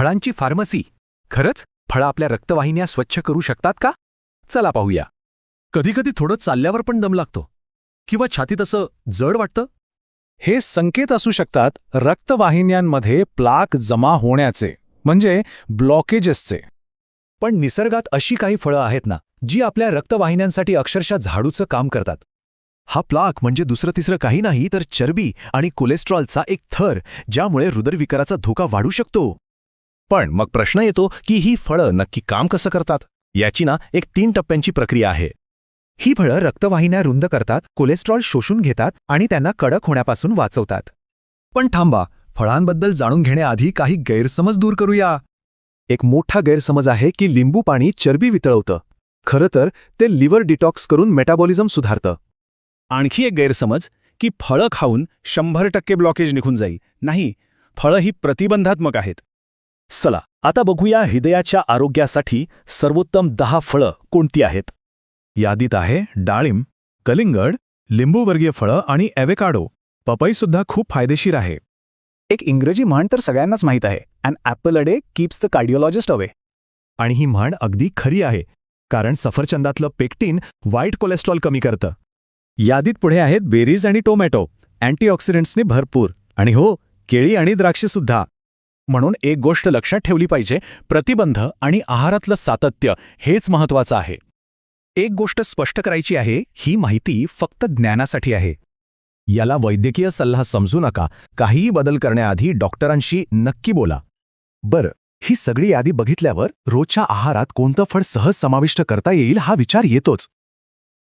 फळांची फार्मसी. खरंच फळं आपल्या रक्तवाहिन्या स्वच्छ करू शकतात का? चला पाहूया. कधीकधी थोडं चालल्यावर पण दम लागतो किंवा छातीत असं जड वाटतं. हे संकेत असू शकतात रक्तवाहिन्यांमध्ये प्लाक जमा होण्याचे, म्हणजे ब्लॉकेजेसचे. पण निसर्गात अशी काही फळं आहेत ना जी आपल्या रक्तवाहिन्यांसाठी अक्षरशः झाडूचं काम करतात. हा प्लाक म्हणजे दुसरं तिसरं काही नाही तर चरबी आणि कोलेस्ट्रॉलचा एक थर, ज्यामुळे हृदयविकाराचा धोका वाढू शकतो. पण मग प्रश्न येतो की ही फळं नक्की काम कसं करतात. याची ना एक 3 टप्प्यांची प्रक्रिया आहे. ही फळं रक्तवाहिन्या रुंद करतात, कोलेस्ट्रॉल शोषून घेतात आणि त्यांना कडक होण्यापासून वाचवतात. पण थांबा, फळांबद्दल जाणून घेण्याआधी काही गैरसमज दूर करूया. एक मोठा गैरसमज आहे की लिंबू पाणी चरबी वितळवतं. खरं तर ते लिव्हर डिटॉक्स करून मेटाबॉलिझम सुधारतं. आणखी एक गैरसमज की फळं खाऊन 100% ब्लॉकेज निघून जाईल. नाही, फळं ही प्रतिबंधात्मक आहेत. चला आता बघूया हृदयाच्या आरोग्यासाठी सर्वोत्तम 10 फळं कोणती आहेत. यादीत आहे डाळिंब, कलिंगड, लिंबूवर्गीय फळं आणि ॲव्होकाडो. पपईसुद्धा खूप फायदेशीर आहे. एक इंग्रजी म्हण तर सगळ्यांनाच माहीत आहे, an apple a day keeps the cardiologist away. आणि ही म्हण अगदी खरी आहे, कारण सफरचंदातलं पेक्टिन वाईट कोलेस्ट्रॉल कमी करतं. यादीत पुढे आहेत बेरीज आणि टोमॅटो, अँटीऑक्सिडंट्सने भरपूर. आणि हो, केळी आणि द्राक्षेसुद्धा. म्हणून एक गोष्ट लक्षात ठेवली पाहिजे, प्रतिबंध आणि आहारातलं सातत्य हेच महत्त्वाचं आहे. एक गोष्ट स्पष्ट करायची आहे, ही माहिती फक्त ज्ञानासाठी आहे. याला वैद्यकीय सल्ला समजू नका. काहीही बदल करण्याआधी डॉक्टरांशी नक्की बोला. बरं, ही सगळी यादी बघितल्यावर रोजच्या आहारात कोणतं फळ सहज समाविष्ट करता येईल हा विचार येतोच.